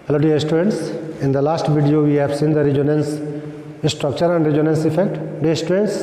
Hello dear students, in the last video we have seen the resonance structure and resonance effect. Dear students,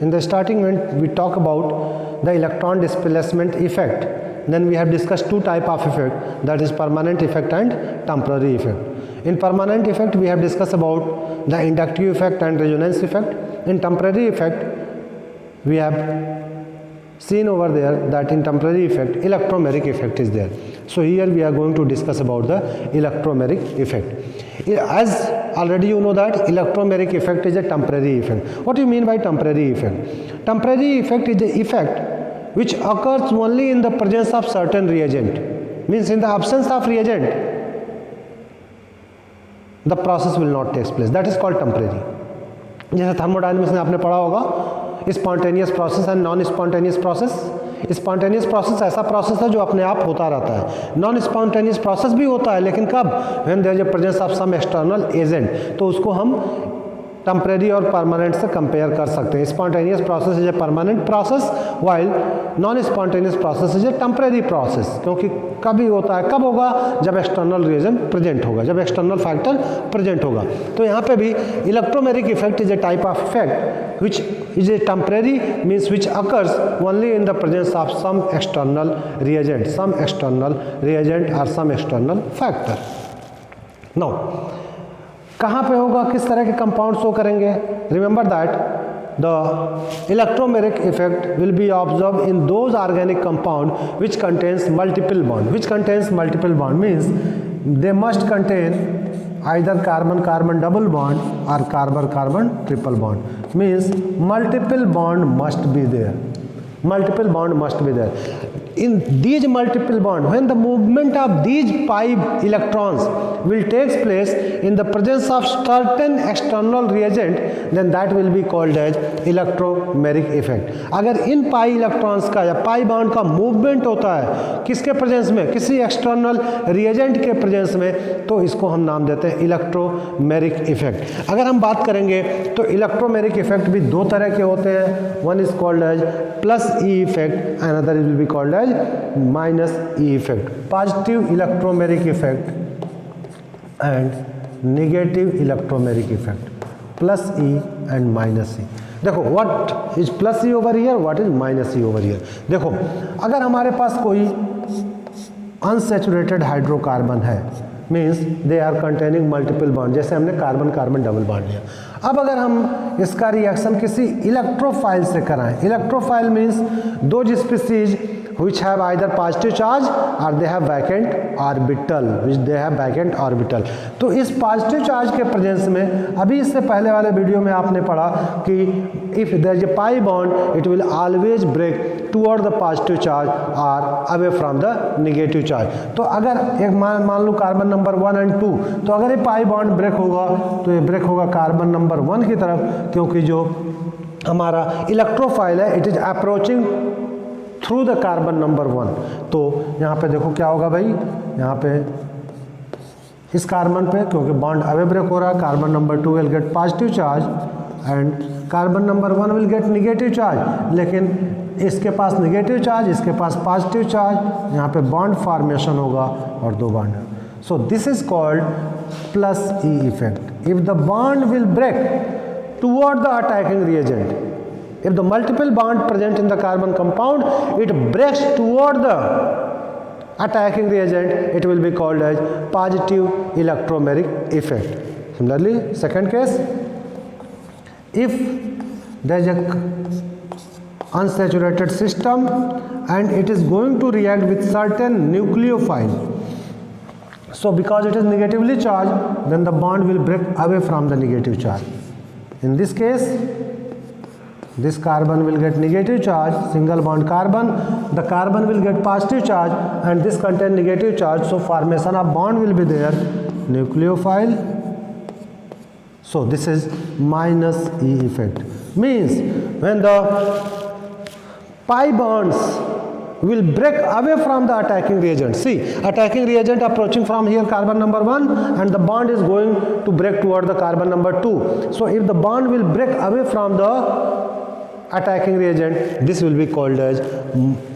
in the starting when we talk about the electron displacement effect, then we have discussed two type of effect, that is permanent effect and temporary effect. In permanent effect we have discussed about the inductive effect and resonance effect. In temporary effect we have seen over there that in temporary effect electromagnetic effect is there. So here we are going to discuss about the electromagnetic effect. As already you know that electromagnetic effect is a temporary effect. What do you mean by temporary effect? Temporary effect is the effect which occurs only in the presence of certain reagent. Means in the absence of reagent the process will not take place. That is called temporary. जैसे thermodynamics में आपने पढ़ा होगा spontaneous process and non spontaneous process. Spontaneous process ऐसा process है जो अपने आप होता रहता है. नॉन स्पॉन्टेनियस प्रोसेस भी होता है, लेकिन कब? When there is a presence of some external agent. तो उसको हम टेम्परेरी और परमानेंट से कंपेयर कर सकते हैं. Spontaneous process is a permanent process while non spontaneous process is a temporary process. क्योंकि कभी होता है, कब होगा? जब एक्सटर्नल रीजन प्रेजेंट होगा, जब एक्सटर्नल फैक्टर प्रेजेंट होगा. तो यहाँ पे भी electromagnetic effect is a type of effect which is a temporary, means which occurs only in the presence of some external reagent or some external factor. Now कहाँ पे होगा, किस तरह के कंपाउंड शो करेंगे? Remember that the electromagnetic effect will be observed in those organic compound which contains multiple bond means they must contain either carbon-carbon double bond or carbon-carbon triple bond. Means multiple bond must be there. In these multiple bond, when the movement of these pi electrons will take place in the presence of certain external reagent, then that will be called as electromagnetic effect. अगर इन pi electrons का या pi bond का movement होता है किसके presence में? किसी external reagent के प्रेजेंस में, तो इसको हम नाम देते हैं इलेक्ट्रोमैग्नेटिक इफेक्ट. अगर हम बात करेंगे तो इलेक्ट्रोमैग्नेटिक इफेक्ट भी दो तरह के होते हैं. One is called as plus E effect, another will be called as minus E effect. Positive electromagnetic effect and negative electromagnetic effect. Plus E and minus E. देखो what is plus E over here, what is minus E over here. देखो अगर हमारे पास कोई unsaturated hydrocarbon है, means they are containing multiple bond, जैसे हमने carbon carbon double bond लिया. अब अगर हम इसका रिएक्शन किसी इलेक्ट्रोफाइल से कराएं, इलेक्ट्रोफाइल मीन्स दो species which have either positive charge or they have vacant orbital, तो इस पॉजिटिव चार्ज के प्रेजेंस में अभी इससे पहले वाले वीडियो में आपने पढ़ा कि if there is a pi bond it will always break toward the positive charge और away from the negative charge. तो अगर एक मान लो कार्बन नंबर 1 और 2, तो अगर ये पाई बॉन्ड ब्रेक होगा तो ये ब्रेक होगा कार्बन नंबर 1 की तरफ, क्योंकि जो हमारा इलेक्ट्रोफाइल है it is approaching through the carbon number 1. तो यहाँ पे देखो क्या होगा भाई, यहाँ पे इस कार्बन पे क्योंकि बॉन्ड अवे ब्रेक हो रहा है, carbon number 2 will get positive charge and carbon number 1 will get negative charge. लेकिन इसके पास नेगेटिव चार्ज, इसके पास पॉजिटिव चार्ज, यहाँ पे बॉन्ड फॉर्मेशन होगा और दो bond. So this is called plus E effect. If the bond will break toward the attacking reagent, if the multiple bond present in the carbon compound it breaks toward the attacking reagent, it will be called as positive electromagnetic effect. Similarly, second case, if there is a unsaturated system and it is going to react with certain nucleophile, so because it is negatively charged then the bond will break away from the negative charge. In this case this carbon will get negative charge, single bond carbon, the carbon will get positive charge and this contain negative charge, so formation of bond will be there, nucleophile. So this is minus E effect. Means when the pi bonds will break away from the attacking reagent. See, attacking reagent approaching from here carbon number 1 and the bond is going to break toward the carbon number 2. So if the bond will break away from the attacking reagent, this will be called as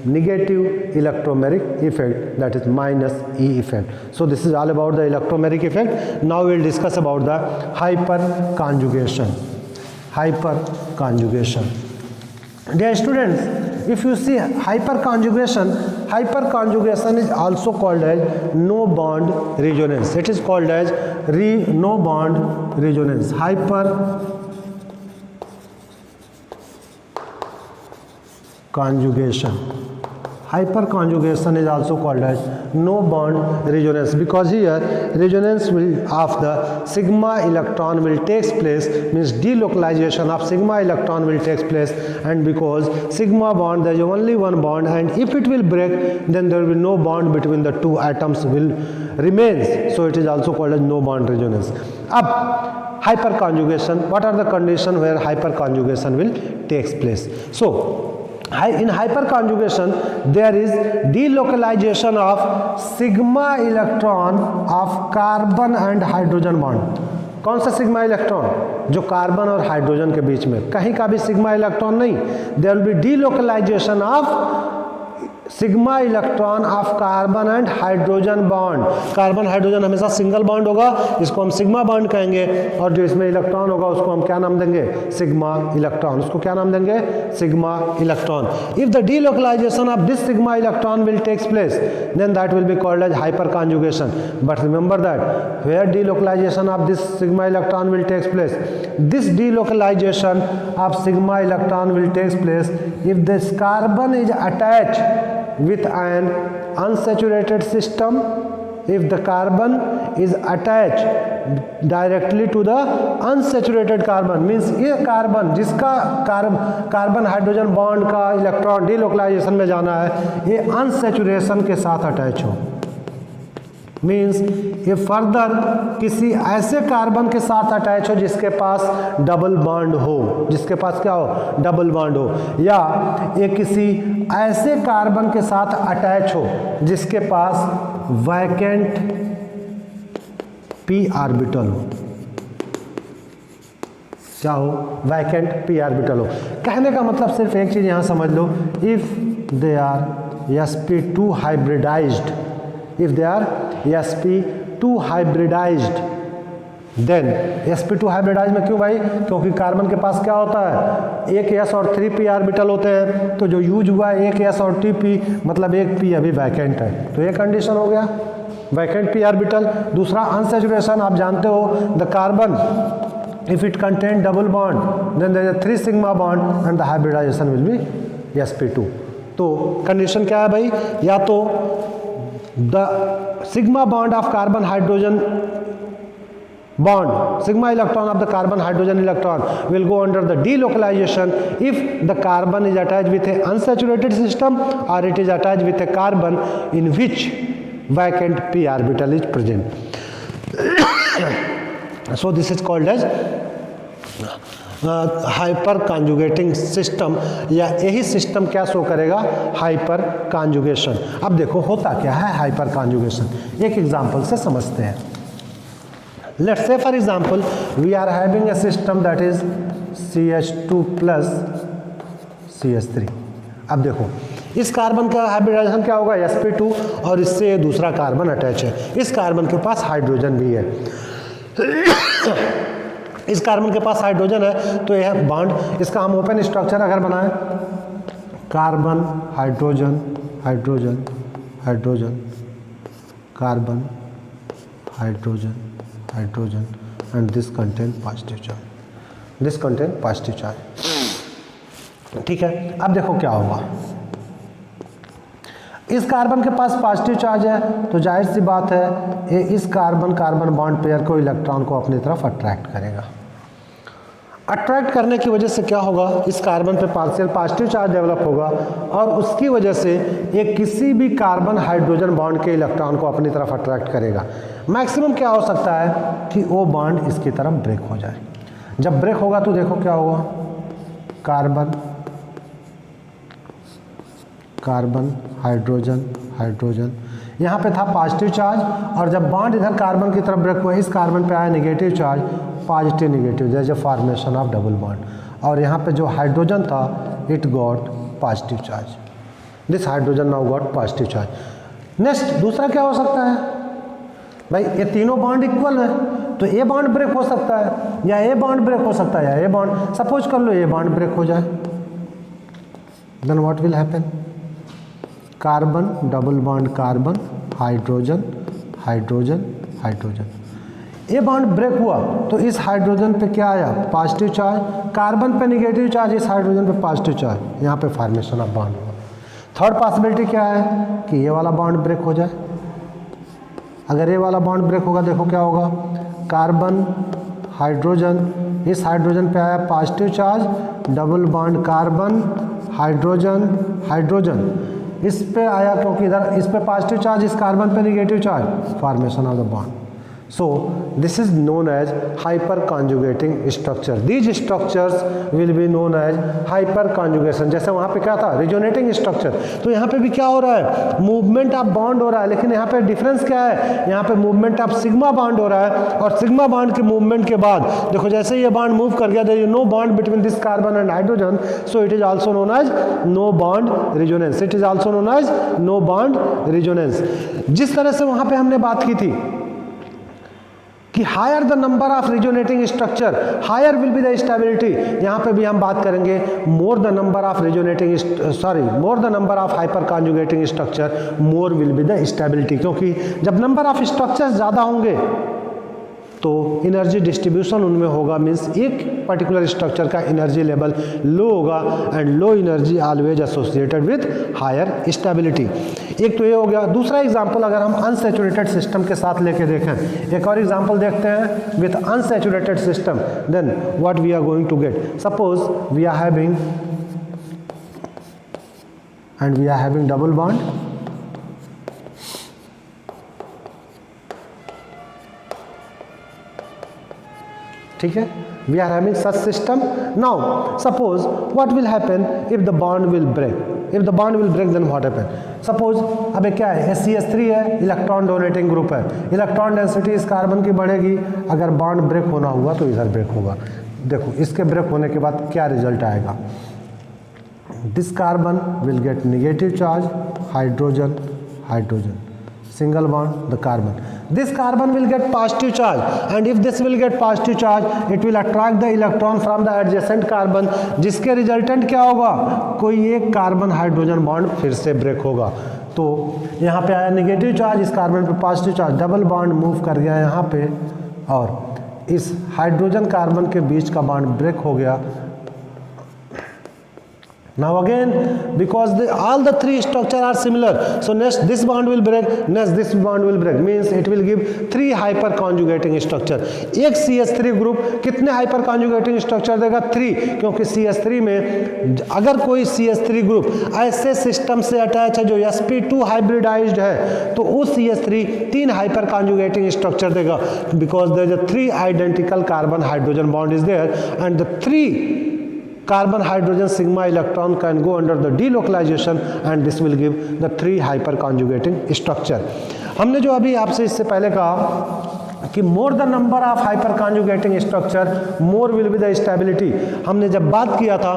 negative electromeric effect, that is minus E effect. So this is all about the electromeric effect. Now we will discuss about the hyperconjugation. Hyperconjugation. Dear students, if you see hyperconjugation is also called as no bond resonance. It is called as no bond resonance. Hyperconjugation is also called as no bond resonance, because here resonance of the sigma electron will takes place, means delocalization of sigma electron will takes place, and because sigma bond, there is only one bond, and if it will break, then there will be no bond between the two atoms will remains, so it is also called as no bond resonance. Ab hyperconjugation, what are the conditions where hyperconjugation will takes place? So in hyperconjugation, there is delocalization of sigma electron of carbon and hydrogen bond. कौन सा sigma electron? जो carbon और hydrogen के बीच में, कहीं का भी सिग्मा इलेक्ट्रॉन नहीं. There will be delocalization of sigma electron of carbon and hydrogen bond. Carbon hydrogen हमेशा सिंगल बॉन्ड होगा, इसको हम सिग्मा बॉन्ड कहेंगे, और जो इसमें इलेक्ट्रॉन होगा उसको हम क्या नाम देंगे? Sigma electron. उसको क्या नाम देंगे? Sigma electron. If the delocalization of this sigma electron will takes place, then that will be called as hyperconjugation. But remember that where delocalization of this sigma electron will takes place, this delocalization of sigma electron will takes place if this carbon is attached with an unsaturated system, if the carbon is attached directly to the unsaturated carbon, means ये carbon जिसका carbon hydrogen bond का electron delocalisation में जाना है, ये unsaturation के साथ attach हो, मीन्स ये फर्दर किसी ऐसे कार्बन के साथ अटैच हो जिसके पास डबल बॉन्ड हो, जिसके पास क्या हो? डबल बॉन्ड हो, या ये किसी ऐसे कार्बन के साथ अटैच हो जिसके पास वैकेंट p ऑर्बिटल हो. क्या हो? वैकेंट p ऑर्बिटल हो. कहने का मतलब सिर्फ एक चीज यहां समझ लो, if they are sp2 hybridized, if they are sp2 hybridized, then sp2 hybridized में क्यों भाई? क्योंकि कार्बन के पास क्या होता है? एक s और 3p ऑर्बिटल होते हैं, तो जो यूज हुआ है एक s और 3p, मतलब एक p अभी वैकेंट है, तो ये कंडीशन हो गया वैकेंट p ऑर्बिटल. दूसरा अनसैचुरेशन, आप जानते हो the carbon if it contain double bond, then there is a 3 sigma bond and the hybridization will be sp2. तो कंडीशन क्या है भाई? या तो the sigma bond of carbon hydrogen bond, sigma electron of the carbon hydrogen electron will go under the delocalization if the carbon is attached with a unsaturated system, or it is attached with a carbon in which vacant p orbital is present. So this is called as hyper conjugating system, या यही system क्या show करेगा? Hyper conjugation. अब देखो होता क्या है hyper conjugation, एक एग्जांपल से समझते हैं. Let's say for example we are having a system that is CH2 plus CH3. अब देखो इस कार्बन का हाइब्रिडाइजेशन क्या होगा? sp2, और इससे दूसरा कार्बन अटैच है. इस कार्बन के पास हाइड्रोजन भी है, इस कार्बन के पास हाइड्रोजन है, तो यह बॉन्ड, इसका हम ओपन स्ट्रक्चर अगर बनाएं, carbon hydrogen hydrogen hydrogen carbon hydrogen hydrogen and this contain positive charge, this contain positive charge. ठीक है, अब देखो क्या होगा. इस कार्बन के पास पॉजिटिव चार्ज है, तो जाहिर सी बात है ये इस कार्बन कार्बन बॉन्ड पेयर को, इलेक्ट्रॉन को अपनी तरफ अट्रैक्ट करेगा. अट्रैक्ट करने की वजह से क्या होगा? इस कार्बन पे पार्शियल पॉजिटिव चार्ज डेवलप होगा, और उसकी वजह से ये किसी भी कार्बन हाइड्रोजन बॉन्ड के इलेक्ट्रॉन को अपनी तरफ अट्रैक्ट करेगा. मैक्सिमम क्या हो सकता है कि वो बॉन्ड इसकी तरफ ब्रेक हो जाए. जब ब्रेक होगा तो देखो क्या होगा? कार्बन कार्बन हाइड्रोजन हाइड्रोजन, यहाँ पे था पॉजिटिव चार्ज, और जब बॉन्ड इधर कार्बन की तरफ ब्रेक हुआ, इस कार्बन पे आया नेगेटिव चार्ज, पॉजिटिव नेगेटिव, जैसे फॉर्मेशन ऑफ डबल बॉन्ड. और यहाँ पे जो हाइड्रोजन था it got positive charge, this hydrogen now got positive charge. Next दूसरा क्या हो सकता है भाई, ये तीनों बॉन्ड इक्वल है तो ए बॉन्ड ब्रेक हो सकता है या ए बॉन्ड ब्रेक हो सकता है या ए बॉन्ड, सपोज कर लो ए बॉन्ड ब्रेक हो जाए, then what will happen, carbon double bond carbon hydrogen hydrogen hydrogen, a bond break हुआ तो इस हाइड्रोजन पे क्या आया पॉजिटिव चार्ज, कार्बन पे नेगेटिव चार्ज, इस हाइड्रोजन पे पॉजिटिव चार्ज, यहाँ पे फॉर्मेशन ऑफ बॉन्ड हुआ। थर्ड पॉसिबिलिटी क्या है कि ये वाला बॉन्ड ब्रेक हो जाए, अगर ये वाला बॉन्ड ब्रेक होगा देखो क्या होगा, कार्बन हाइड्रोजन, इस हाइड्रोजन पे आया positive charge, double bond carbon hydrogen hydrogen, इस पे आया क्योंकि इधर इस पे पॉजिटिव चार्ज, इस कार्बन पे negative charge, formation of the bond. So this is known as hyperconjugating structure. These structures will be known as hyperconjugation. जैसे वहाँ पे क्या था resonating structure, तो यहाँ पे भी क्या हो रहा है मूवमेंट ऑफ बॉन्ड हो रहा है, लेकिन यहाँ पे डिफरेंस क्या है, यहाँ पे मूवमेंट ऑफ सिग्मा बॉन्ड हो रहा है और सिग्मा बॉन्ड के मूवमेंट के बाद देखो जैसे ये बॉन्ड मूव कर गया, there is no bond between this carbon and hydrogen, so it is also known as no bond resonance, it is also known as no bond resonance. जिस तरह से वहाँ पे हमने बात की थी कि higher the number of resonating structure higher will be the stability, यहाँ पे भी हम बात करेंगे more the number of resonating more the number of hyperconjugating structure more will be the stability, क्योंकि जब नंबर ऑफ स्ट्रक्चर्स ज़्यादा होंगे तो एनर्जी डिस्ट्रीब्यूशन उनमें होगा, मीन्स एक पर्टिकुलर स्ट्रक्चर का एनर्जी लेवल लो होगा and low energy always associated with higher stability. एक तो ये हो गया। दूसरा एग्जांपल अगर हम अनसैचुरेटेड सिस्टम के साथ लेके देखें, एक और एग्जांपल देखते हैं with unsaturated system, then what we are going to get, suppose we are having double bond, ठीक है, we are having such system. Now suppose what will happen if the bond will break, if the bond will break then what happen, suppose अबे क्या है SCH3 है, electron donating group है, electron density इस carbon की बढ़ेगी, अगर bond break होना हुआ तो इधर ब्रेक होगा। देखो इसके ब्रेक होने के बाद क्या रिजल्ट आएगा, this carbon will get negative charge, hydrogen hydrogen, single bond the carbon, this carbon will get positive charge, and if this will get positive charge it will attract the electron from the adjacent carbon, जिसके resultant क्या होगा, कोई एक carbon hydrogen bond फिर से break होगा। तो यहाँ पे आया नेगेटिव चार्ज, इस कार्बन पे positive charge, double bond move कर गया यहाँ पे और इस हाइड्रोजन कार्बन के बीच का बॉन्ड ब्रेक हो गया। Now again because all the three structure are similar, so next this bond will break, next this bond will break, means it will give three hyper conjugating structure। एक CH3 group कितने hyper conjugating structure देगा, 3, क्योंकि CH3 में अगर कोई CH3 group ऐसे system से attach है जो sp2 हाइब्रिडाइज्ड है तो उस CH3 3 hyper conjugating structure देगा, because there is a 3 identical carbon hydrogen bond is there and the 3 carbon hydrogen sigma electron can go under the delocalization and this will give the 3 hyper conjugating structure। हमने जो अभी आपसे इससे पहले कहा कि मोर the number of hyperconjugating structure more will be the stability, हमने जब बात किया था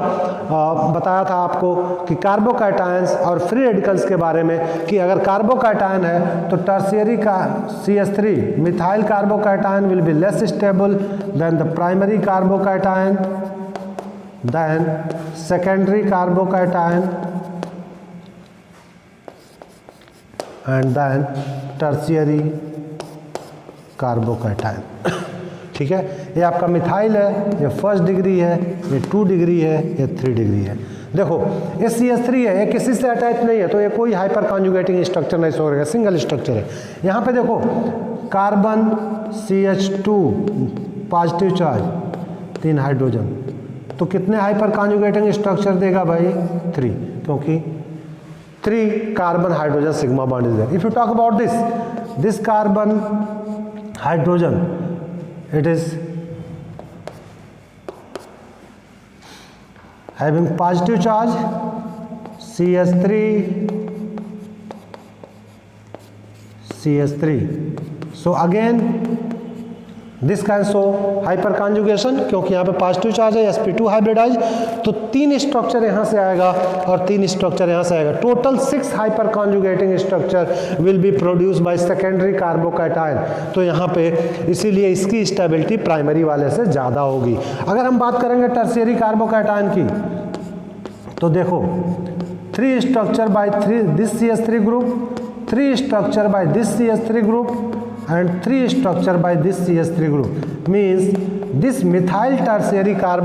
बताया था आपको कि कार्बोकैटायंस और फ्री रेडिकल्स के बारे में कि अगर कार्बोकैटायन है तो टर्शियरी का CH3 methyl carbocation will be less stable then the primary carbocation, then secondary carbocation and then tertiary carbocation। ठीक है, ये आपका मिथाइल है, ये 1st डिग्री है, ये 2 डिग्री है, ये 3 डिग्री है। देखो ये CH3 है, ये किसी से अटैच नहीं है तो ये कोई हाइपर कॉन्जुगेटिंग स्ट्रक्चर नहीं शो करेगा, सिंगल स्ट्रक्चर है। यहाँ पे देखो carbon CH2 positive charge, 3 hydrogen, तो कितने हाइपर कॉन्जुगेटिंग स्ट्रक्चर देगा भाई, 3, क्योंकि 3 carbon hydrogen sigma bond is there. If you talk about this carbon hydrogen, it is having positive charge CH3, so again this can show hyperconjugation, क्योंकि यहाँ पे positive charge है, sp2 hybridise, तो 3 structure यहाँ से आएगा और 3 structure यहाँ से आएगा। Total 6 hyper conjugating structure will be produce by secondary carbocation. तो यहाँ पे इसीलिए इसकी स्टेबिलिटी प्राइमरी वाले से ज़्यादा होगी। अगर हम बात करेंगे टर्शियरी कार्बोकैटायन की, तो देखो 3 structure by this CH3 group, 3 structure by this CH3 group and 3 structure by this CH3 group, means this methyl tertiary carbon